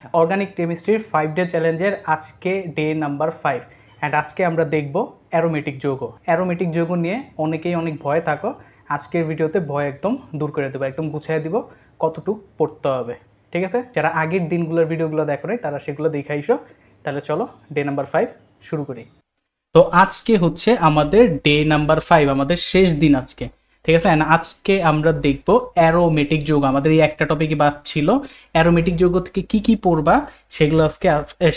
Organic কেমিস্ট্রির 5 day চ্যালেঞ্জের আজকে ডে নাম্বার 5 অ্যান্ড আজকে আমরা দেখব অ্যারোমেটিক যৌগ। অ্যারোমেটিক যৌগ নিয়ে অনেকেই অনেক ভয় থাকো, আজকের ভিডিওতে ভয় একদম দূর করে দেবো, একদম গুছিয়ে দিব কতটুকু পড়তে হবে। ঠিক আছে, যারা আগের দিনগুলোর ভিডিওগুলো দেখো নাই তারা সেগুলো দেখে আইসো। তাহলে চলো ডে নাম্বার 5 শুরু করি। তো আজকে হচ্ছে আমাদের ডে নাম্বার 5, আমাদের শেষ দিন আজকে। ঠিক আছে, আজকে আমরা দেখব অ্যারোমেটিক যৌগ। আমাদের এই একটা টপিকই বাদ ছিল, অ্যারোমেটিক যৌগ থেকে কি কি পড়বা সেগুলো আজকে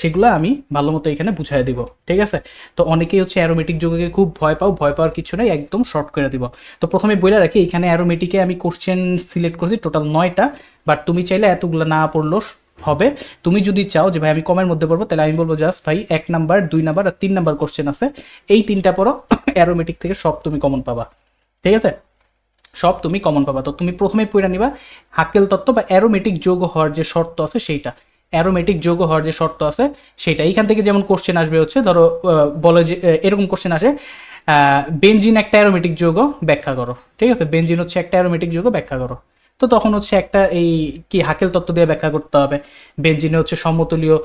সেগুলো আমি ভালো মতো এখানে বুঝাই দিব। ঠিক আছে, তো অনেকেই হচ্ছে অ্যারোমেটিক যৌগকে খুব ভয় পাও, ভয় পাওয়ার কিছু নাই, একদম শর্ট করে দিব। তো প্রথমে বলে রাখি, এখানে অ্যারোমেটিকে আমি কোশ্চেন সিলেক্ট করছি টোটাল 9টা, বাট তুমি চাইলে এতগুলো না পড়লো হবে। তুমি যদি চাও যে ভাই আমি কমের মধ্যে পড়বো, তাহলে আমি বলবো জাস্ট ভাই 1 নাম্বার 2 নাম্বার আর 3 নাম্বার কোশ্চেন আছে, এই 3টা পড়ো, অ্যারোমেটিক থেকে সব তুমি কমন পাবা। ঠিক আছে, সব তুমি কমন পাবা। তো তুমি প্রথমে পড়ে নিবা হাকেল তত্ত্ব বা অ্যারোমেটিক যৌগ হওয়ার যে শর্ত আছে সেইটা। অ্যারোমেটিক যৌগ হওয়ার যে শর্ত আছে সেইটা, এইখান থেকে যেমন কোশ্চেন আসবে হচ্ছে, ধরো বলে যে এরকম কোশ্চেন আসে, বেনজিন একটা অ্যারোমেটিক যৌগ ব্যাখ্যা করো। ঠিক আছে, বেনজিন হচ্ছে একটা অ্যারোমেটিক যৌগ ব্যাখ্যা করো। তো তখন হচ্ছে একটা এই কি হাকেল তত্ত্ব দিয়ে ব্যাখ্যা করতে হবে। বেনজিনে হচ্ছে সমতুলীয়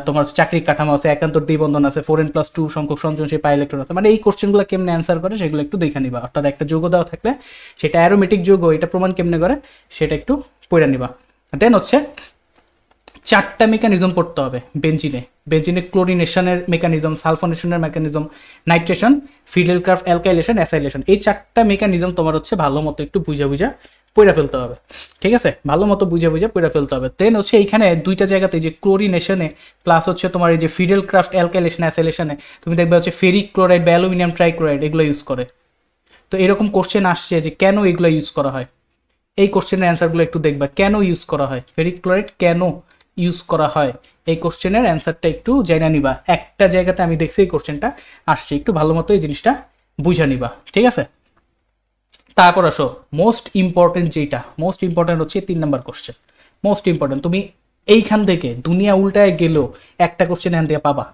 তোমার চাকরির কাঠামো আছে, একান্তর দ্বিবন্ধন আছে, 4n+2 সংখ্যক সঞ্চয়নশীল পাই ইলেকট্রন আছে। মানে এই কোশ্চেনগুলো কেমনে অ্যান্সার করে সেগুলো একটু দেখে নিবা। অর্থাৎ একটা যৌগ দেওয়া থাকলে সেটা অ্যারোমেটিক যৌগ, এটা প্রমাণ কেমনে করে সেটা একটু পড়ে নিবা। দেন হচ্ছে 4টা মেকানিজম পড়তে হবে বেনজিনে। বেনজিনে ক্লোরিনেশনের মেকানিজম, সালফোনেশনের mechanism, nitration, Friedel Crafts alkylation, acylation, এই 4টা মেকানিজম তোমার হচ্ছে ভালো মতো একটু বুঝা পড়ে ফেলতে হবে। ঠিক আছে, ভালো মতো বুঝে পড়ে ফেলতে হবে। দেন হচ্ছে এইখানে 2টা জায়গাতে যে ক্লোরিনেশনে প্লাস হচ্ছে তোমার এই যে ফিডেলক্রাফট অ্যালকাইলেশন, অ্যাসাইলেশনে তুমি দেখবে হচ্ছে ফেরিক ক্লোরাইড বা অ্যালুমিনিয়াম ট্রাইক্লোরাইড এগুলো ইউজ করে। তো এরকম কোশ্চেন আসছে যে কেন এগুলো ইউজ করা হয়, এই কোশ্চেনের অ্যান্সারগুলো একটু দেখবা। কেন ইউজ করা হয় ফেরিক ক্লোরাইড, কেন ইউজ করা হয়, এই কোশ্চেনের অ্যান্সারটা একটু জেনে নিবা। একটা জায়গাতে আমি দেখছি এই কোশ্চেনটা আসছে, একটু ভালো মতো এই জিনিসটা বুঝে নিবা। ঠিক আছে, তারপর আসো মোস্ট ইম্পর্টেন্ট, যেটা মোস্ট ইম্পর্টেন্ট হচ্ছে 3 নাম্বার কোশ্চেন। মোস্ট ইম্পর্টেন্ট, তুমি এইখান থেকে দুনিয়া উল্টায় গেলেও একটা কোশ্চেন এখান থেকে পাবা,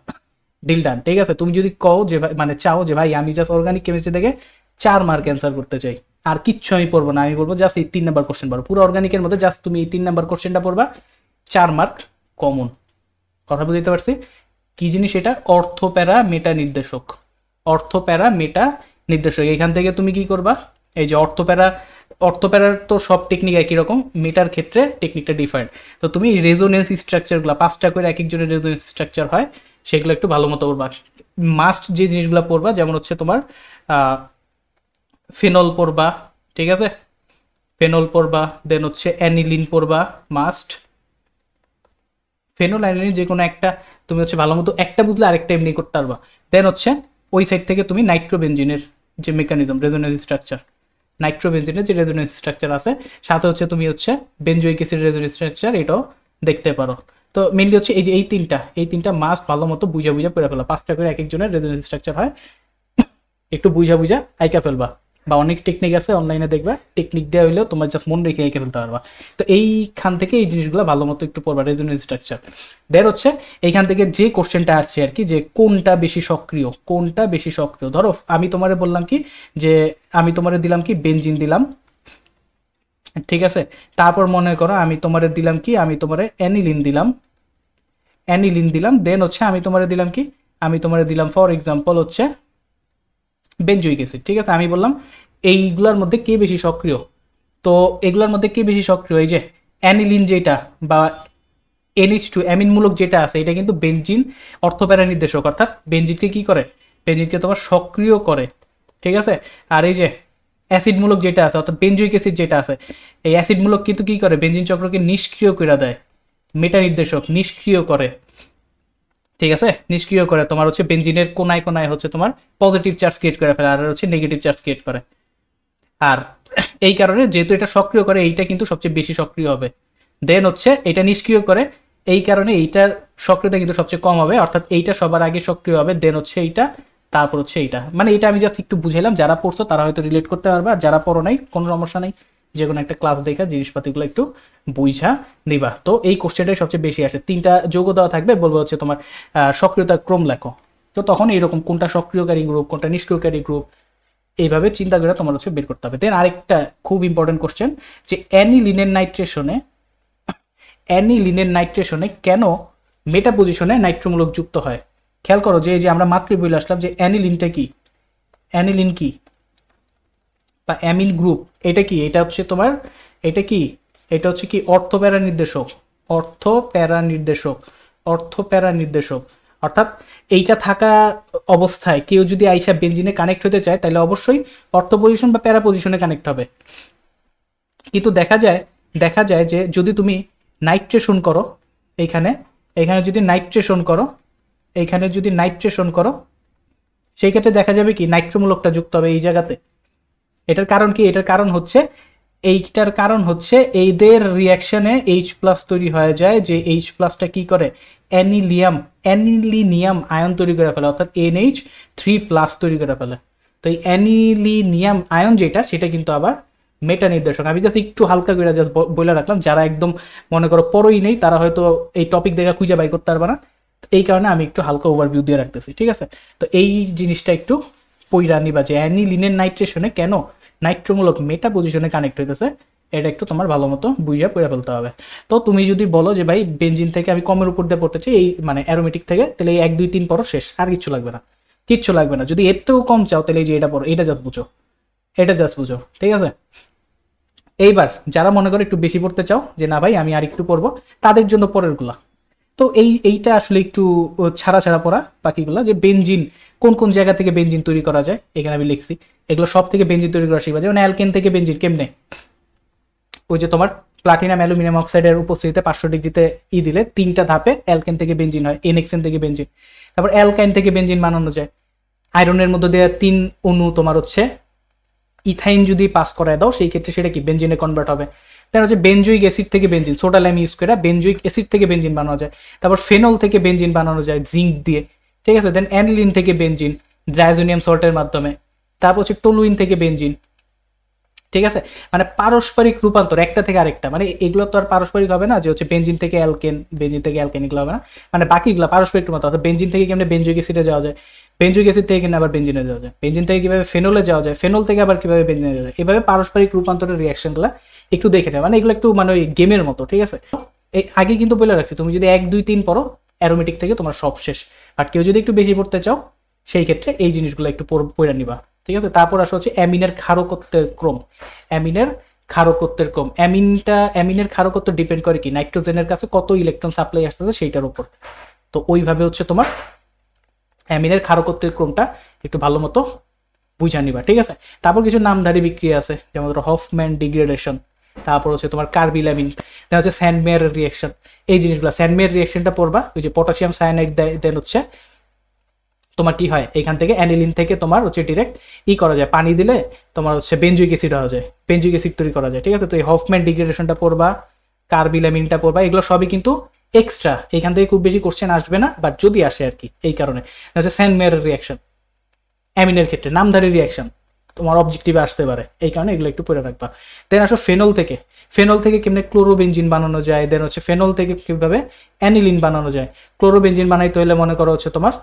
ডিল ডান। ঠিক আছে, তুমি যদি কও যে ভাই মানে চাও যে ভাই আমি জাস্ট অর্গানিক কেমিস্ট্রি থেকে 4 মার্ক অ্যান্সার করতে চাই, আর কিচ্ছু আমি পড়বো না, আমি বলবো জাস্ট এই 3 নাম্বার কোশ্চেন পড়ো। পুরো অর্গানিকের মধ্যে জাস্ট তুমি এই 3 নাম্বার কোশ্চেনটা পড়বা, 4 মার্ক কমন। কথা বুঝতে পারছি? কি জিনিস এটা? অর্থপ্যারা মেটা নির্দেশক। অর্থপ্যারা মেটা নির্দেশক, এখান থেকে তুমি কি করবা, এই যে অর্থপ্যারার তো সব টেকনিক একই রকম, মেটার ক্ষেত্রে টেকনিকটা ডিফারেন্ট। তো তুমি রেজোনেন্স স্ট্রাকচারগুলো 5টা করে এক একজনের রেজোনেন্স স্ট্রাকচার হয়, সেগুলো একটু ভালো মতো পড়বা। মাস্ট যে জিনিসগুলো পড়বা, যেমন হচ্ছে তোমার ফেনল পড়বা। ঠিক আছে, ফেনল পড়বা। দেন হচ্ছে অ্যানিলিন পড়বা মাস্ট। ফেনল অ্যানিলিন যে কোনো একটা তুমি হচ্ছে ভালো মতো একটা বুঝলে আরেকটা এমনি করতে পারবা। দেন হচ্ছে ওই সাইড থেকে তুমি নাইট্রোবেনজিনের যে মেকানিজম, রেজোনেন্স স্ট্রাকচার, নাইট্রোবেনজিনের যে রেজোনেন্স স্ট্রাকচার আছে, সাথে হচ্ছে তুমি হচ্ছে বেনজোইক অ্যাসিড রেজোনেন্স স্ট্রাকচার, এটাও দেখতে পারো। তো মেনলি হচ্ছে এই যে এই তিনটা মাস্ট ভালো মতো বুঝা পড়ে ফেলা। 5টা করে এক একজনের রেজোনেন্স স্ট্রাকচার হয়, একটু বুঝা আইকা ফেলবা। বা অনেক টেকনিক আছে অনলাইনে দেখবা, টেকনিক দেওয়া হইলেও তোমার জাস্ট মন রেখে এঁকে ফেলতে পারবা। তো এইখান থেকে এই জিনিসগুলো ভালো মতো একটু পড়বা, রেজোনেন্স স্ট্রাকচার। দেন হচ্ছে এইখান থেকে যে কোশ্চেনটা আসছে আর কি, যে কোনটা বেশি সক্রিয়, কোনটা বেশি সক্রিয়। ধরো আমি তোমারে বললাম কি, যে আমি তোমারে দিলাম কি বেনজিন দিলাম, ঠিক আছে। তারপর মনে করো আমি তোমারে দিলাম কি, আমি তোমারে অ্যানিলিন দিলাম। দেন হচ্ছে আমি তোমারে দিলাম কি, আমি তোমারে দিলাম ফর এক্সাম্পল হচ্ছে বেনজোইক অ্যাসিড। ঠিক আছে, আমি বললাম এইগুলোর মধ্যে কে বেশি সক্রিয়। তো এগুলোর মধ্যে কে বেশি সক্রিয়, এই যে অ্যানিলিন যেটা বা NH2 অ্যামিনমূলক যেটা আছে, এটা কিন্তু বেনজিন অর্থপ্যারা নির্দেশক, অর্থাৎ বেনজিনকে কি করে, বেনজিনকে তোমার সক্রিয় করে। ঠিক আছে, আর এই যে অ্যাসিডমূলক যেটা আছে, অর্থাৎ বেনজোইক অ্যাসিড যেটা আছে, এই অ্যাসিডমূলক কিন্তু কি করে, বেনজিন চক্রকে নিষ্ক্রিয় করে দেয়, মেটা নির্দেশক নিষ্ক্রিয় করে। ঠিক আছে, নিষ্ক্রিয় করে তোমার হচ্ছে বেনজিনের কোনায় কোনায় হচ্ছে তোমার পজিটিভ চার্জ ক্রিয়েট করে ফেলে, আর হচ্ছে নেগেটিভ চার্জ ক্রিয়েট করে। আর এই কারণে যেহেতু এটা সক্রিয় করে, এইটা কিন্তু সবচেয়ে বেশি সক্রিয় হবে। দেন হচ্ছে এটা নিষ্ক্রিয় করে, এই কারণে এইটার সক্রিয়তা কিন্তু সবচেয়ে কম হবে, অর্থাৎ এইটা সবার আগে সক্রিয় হবে, দেন হচ্ছে এইটা, তারপর হচ্ছে এইটা। মানে এটা আমি জাস্ট একটু বুঝাইলাম, যারা পড়ছো তারা হয়তো রিলেট করতে পারবে, আর যারা পড়ো নাই কোনো সমস্যা নেই, যে কোনো একটা ক্লাস দেখা জিনিসপাতিগুলো একটু বুঝা দিবা। তো এই কোশ্চেনটাই সবচেয়ে বেশি আসে, 3টা যৌগ দেওয়া থাকবে, বলবো হচ্ছে তোমার সক্রিয়তার ক্রম লেখো। তো তখন এইরকম কোনটা সক্রিয়কারী গ্রুপ, কোনটা নিষ্ক্রিয়কারী গ্রুপ, এইভাবে চিন্তা করে তোমার হচ্ছে বের করতে হবে। দেন আরেকটা খুব ইম্পর্টেন্ট কোশ্চেন, যে অ্যানিলিনের নাইট্রেশনে অ্যানিলিনের নাইট্রেশনে কেন মেটা পজিশনে নাইট্রোমূলক যুক্ত হয়। খেয়াল করো যে এই যে আমরা মাত্রই বলে আসলাম যে অ্যানিলিনটা কি, অ্যানিলিন কি বা অ্যামিন গ্রুপ, এটা কি, এটা হচ্ছে তোমার, এটা কি, এটা হচ্ছে কি অর্থপ্যারা নির্দেশক, অর্থপ্যারা নির্দেশক, অর্থপ্যারা নির্দেশক। অর্থাৎ এইটা থাকা অবস্থায় কেউ যদি আইসা বেঞ্জিনে কানেক্ট হতে চায় তাহলে অবশ্যই অর্থ পজিশন বা প্যারা পজিশনে কানেক্ট হবে। কিন্তু দেখা যায় যে যদি তুমি নাইট্রেশন করো, এইখানে এখানে যদি নাইট্রেশন করো, এইখানে যদি নাইট্রেশন করো, সেই ক্ষেত্রে দেখা যাবে কি নাইট্রোমূলকটা যুক্ত হবে এই জায়গাতে। এটার কারণ কি, এটার কারণ হচ্ছে এইদের রিয়াকশনে H+ তৈরি হয়ে যায়, যে H+টা কি করে অ্যানিলিনিয়াম আয়ন তৈরি করে ফেলে, অর্থাৎ NH3+ তৈরি করে ফেলে। তো এই অ্যানিলিনিয়াম আয়ন যেটা, সেটা কিন্তু আবার মেটা নির্দেশক। আমি জাস্ট একটু হালকা করে জাস্ট বলে রাখলাম, যারা একদম মনে করো পড়োই নেই তারা হয়তো এই টপিক দেখা খুঁজে বাই করতে পারবে না, এই কারণে আমি একটু হালকা ওভারভিউ দিয়ে রাখতেছি, ঠিক আছে। তো এই জিনিসটা একটু পইরা নিবা যে অ্যানিলিনের নাইট্রেশনে কেন নাইট্রোমূলক মেটা পজিশনে কানেক্ট হইতেছে, এটা একটু তোমার ভালো মতো বুঝিয়া পড়ে ফেলতে হবে। তো তুমি যদি বলো যে ভাই বেঞ্জিন থেকে আমি কমের উপর দিয়ে পড়তে চাই, এই মানে অ্যারোমেটিক থেকে, তাহলে এই 1 2 3 পড়ো, শেষ, আর কিচ্ছু লাগবে না, কিচ্ছু লাগবে না। যদি এর থেকেও কম চাও তাহলে এই যে এটা পড়ো, এটা জাস্ট বুঝো, এটা জাস্ট বুঝো, ঠিক আছে। এইবার যারা মনে করে একটু বেশি পড়তে চাও যে না ভাই আমি আর একটু পড়বো, তাদের জন্য পরেরগুলা। তো এইটা আসলে একটু ছাড়া পড়া বাকিগুলা, যে বেঞ্জিন কোন কোন জায়গা থেকে বেঞ্জিন তৈরি করা যায় এখানে আমি লিখছি, এগুলো সব থেকে বেঞ্জিন তৈরি করা শিখবা। যেমন অ্যালকেন থেকে বেঞ্জিন কেমনে, ওই যে তোমার প্লাটিনাম অ্যালুমিনিয়াম অক্সাইডের উপস্থিতিতে 500 ডিগ্রিতে দিলে 3টা ধাপে অ্যালকেন থেকে বেঞ্জিন হয়, এনএক্সেন থেকে বেঞ্জিন। তারপর অ্যালকাইন থেকে বেঞ্জিন বানানো যায়, আয়রনের মধ্যে দিয়ে 3 অণু তোমার হচ্ছে ইথাইন যদি পাস করায় দাও, সেই ক্ষেত্রে সেটা কি বেঞ্জিনে কনভার্ট হবে। তারপর হচ্ছে বেনজোইক অ্যাসিড থেকে বেঞ্জিন, সোডা লাইম ইউজ করে বেনজোইক অ্যাসিড থেকে বেঞ্জিন বানানো যায়। তারপর ফেনল থেকে বেঞ্জিন বানানো যায় জিঙ্ক দিয়ে, ঠিক আছে। দেন অ্যানিলিন থেকে বেঞ্জিন ড্রাইজোনিয়াম সল্টের মাধ্যমে। তারপর হচ্ছে টলুইন থেকে বেঞ্জিন, ঠিক আছে। মানে পারস্পরিক রূপান্তর একটা থেকে আরেকটা, মানে এগুলো তো আর পারস্পরিক হবে না যে হচ্ছে বেঞ্জিন থেকে অ্যালকেন, বেঞ্জিন থেকে অ্যালকেন, এগুলো হবে না। মানে বাকিগুলো পারস্পরিক রূপান্তর, অর্থাৎ বেঞ্জিন থেকে কেমন বেনজোইক অ্যাসিডে যাওয়া যায়, বেনজোইক অ্যাসিড থেকে কিনা আবার বেঞ্জিনে যাওয়া যায়, বেঞ্জিন থেকে কিভাবে ফেনলে যাওয়া যায়, ফেনল থেকে আবার কিভাবে বেঞ্জিনে যাওয়া যায়, এভাবে পারস্পরিক রূপান্তরের রিয়াকশনগুলো একটু দেখে নেবে। মানে এগুলো একটু মানে ওই গেমের মতো, ঠিক আছে। এই আগে কিন্তু বলে রাখছি, তুমি যদি 1 2 3 পড়ো অ্যারোমেটিক থেকে তোমার সব শেষ। আর কেউ যদি একটু বেশি পড়তে চাও সেই ক্ষেত্রে এই জিনিসগুলো একটু পড়ে নিবা, ঠিক আছে। তারপর আসা হচ্ছে অ্যামিনের ক্ষারকত্বের ক্রম, অ্যামিনের ক্ষারকত্বের ক্রম। অ্যামিনের ক্ষারকত্ব ডিপেন্ড করে কি নাইট্রোজেনের কাছে কত ইলেকট্রন সাপ্লাই আসতেছে সেইটার উপর। তো ওইভাবে হচ্ছে তোমার অ্যামিনের ক্ষারকত্বের ক্রমটা একটু ভালো মতো বুঝা নিবা, ঠিক আছে। তারপর কিছু নামধারী বিক্রিয়া আছে, যেমন ধরো হফম্যান ডিগ্রেডেশন, তারপর হচ্ছে তোমার কার্বিলামিন, দেন হচ্ছে স্যান্ডমেয়ার রিয়াকশন। এই জিনিসগুলো স্যান্ডমেয়ার রিয়াকশনটা পড়বা, ওই যে পটাশিয়াম সায়ানাইড দেয়, দেন হচ্ছে তোমার কি হয় এখান থেকে অ্যানিলিন থেকে তোমার হচ্ছে ডিরেক্ট করা যায়, পানি দিলে তোমার হচ্ছে বেনজোইক অ্যাসিড হওয়া যায়, বেনজোইক অ্যাসিড তৈরি করা যায়, ঠিক আছে। তো এই হফম্যান ডিগ্রেডেশনটা পড়বা, কার্বিলামিনটা পড়বা, এগুলো সবই কিন্তু এক্সট্রা, এখান থেকে খুব বেশি কোশ্চেন আসবে না, বাট যদি আসে আর কি, এই কারণে হচ্ছে স্যান্ডমেয়ার রিয়াকশন অ্যামিনের ক্ষেত্রে নামধারী রিয়াকশন তোমার অবজেক্টিভে আসতে পারে, এই কারণে এগুলো একটু পড়ে রাখবা। দেন আসো ফেনল থেকে কেমনে ক্লোরোবেনজিন বানানো যায়, দেন হচ্ছে ফেনল থেকে কিভাবে অ্যানিলিন বানানো যায়। ক্লোরোবেনজিন বানাইতে হলে মনে করো হচ্ছে তোমার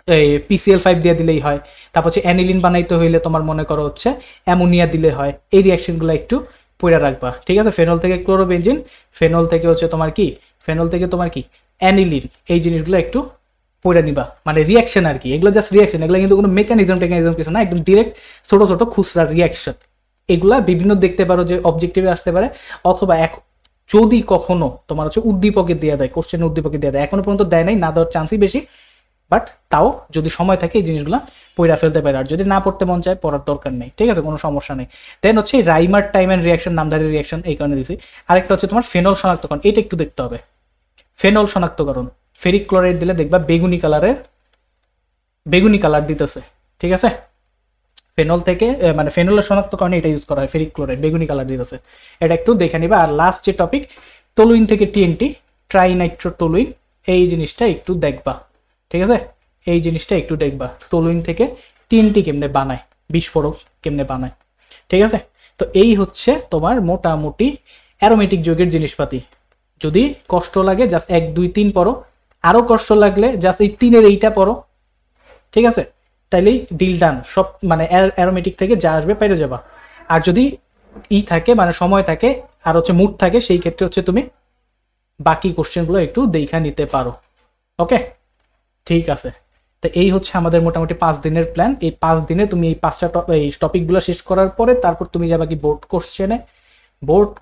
এই PCl5 দিয়ে দিলেই হয়। তারপর হচ্ছে অ্যানিলিন বানাইতে হইলে তোমার মনে করো হচ্ছে অ্যামোনিয়া দিলে হয়। এই রিয়াকশনগুলো একটু পড়ে রাখবা, ঠিক আছে। ফেনল থেকে ক্লোরোবেনজিন, ফেনল থেকে হচ্ছে তোমার কি অ্যানিলিন, এই জিনিসগুলো একটু পড়ে নিবা, মানে রিয়াকশন আর কি, এগুলো জাস্ট রিয়াকশন, এগুলো কিন্তু কোনো মেকানিজম কিছু না, একদম ডিরেক্ট ছোট ছোট খুচরা রিয়াকশন। এগুলা বিভিন্ন দেখতে পারো যে অবজেক্টিভে আসতে পারে, অথবা যদি কখনো তোমার হচ্ছে উদ্দীপকে দেওয়া দেয়, কোশ্চেনের উদ্দীপকে দেওয়া দেয়, এখনো পর্যন্ত দেয় নাই, না দেওয়ার চান্সই বেশি, বাট তাও যদি সময় থাকে এই জিনিসগুলো পড়া ফেলতে পারে। আর যদি না পড়তে মন চায় পড়ার দরকার নেই, ঠিক আছে, কোনো সমস্যা নেই। দেন হচ্ছে রাইমার টাইম অ্যান্ড রিয়াকশন, নামধারী রিয়াকশন, এই কারণে দিছি। আরেকটা হচ্ছে তোমার ফেনল শনাক্তকরণ, এটা একটু দেখতে হবে। ফেনল শনাক্তকরণ, ফেরিক ক্লোরাইড দিলে দেখবা বেগুনি কালার দিতেছে, ঠিক আছে। ফেনল থেকে মানে ফেনলের শনাক্তকরণে এটা ইউজ করা হয়, ফেরিক ক্লোরাইড বেগুনি কালার দিতেছে, এটা একটু দেখে নিবা। আর লাস্ট যে টপিক টলুইন থেকে TNT, ট্রাইনাইট্রোটলুইন, এই জিনিসটা একটু দেখবা, ঠিক আছে। এই জিনিসটা একটু দেখবা, টলুইন থেকে TNT কেমনে বানায়, বিস্ফোরক কেমনে বানায়, ঠিক আছে। তো এই হচ্ছে তোমার মোটামুটি অ্যারোমেটিক যৌগের জিনিসপাতি। যদি কষ্ট লাগে জাস্ট 1 2 3 পড়ো, আরো কষ্ট লাগলে জাস্ট এই 3-এর এইটা পড়ো, ঠিক আছে, তাইলেই ডিল ডান। সব মানে অ্যারোমেটিক থেকে যা আসবে পেরে যাবা। আর যদি থাকে মানে সময় থাকে আর হচ্ছে মুড থাকে, সেই ক্ষেত্রে হচ্ছে তুমি বাকি কোশ্চেনগুলো একটু দেখা নিতে পারো। ওকে, ঠিক আছে। তো এই হচ্ছে আমাদের মোটামুটি 5 দিনের প্ল্যান। এই 5 দিনে তুমি এই 5টা এই টপিকগুলো শেষ করার পরে তারপর তুমি যাবা কি বোর্ড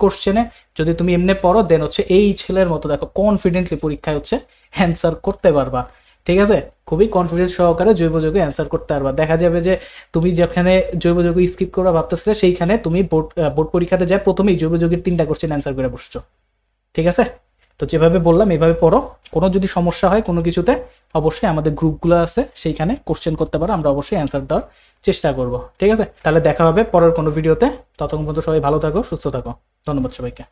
কোশ্চেনে যদি তুমি এমনি পড়ো দেন হচ্ছে এই ছেলের মতো দেখো কনফিডেন্টলি পরীক্ষায় হচ্ছে অ্যান্সার করতে পারবা। ঠিক আছে, খুবই কনফিডেন্স সহকারে জৈব যৌগ অ্যান্সার করতে পারবা। দেখা যাবে যে তুমি যেখানে জৈব যৌগ স্কিপ করবা ভাবতেছিলে সেইখানে তুমি বোর্ড পরীক্ষাতে যায় প্রথমেই জৈব যৌগের 3টা কোশ্চেন অ্যান্সার করে বসছো। ঠিক আছে, তো যেভাবে বললাম এভাবে পড়ো। কোনো যদি সমস্যা হয় কোনো কিছুতে অবশ্যই আমাদের গ্রুপগুলো আছে সেইখানে কোশ্চেন করতে পারো, আমরা অবশ্যই অ্যান্সার দেওয়ার চেষ্টা করব। ঠিক আছে, তাহলে দেখা হবে পরের কোনো ভিডিওতে। ততক্ষণ পর্যন্ত সবাই ভালো থাকো, সুস্থ থাকো। ধন্যবাদ সবাইকে।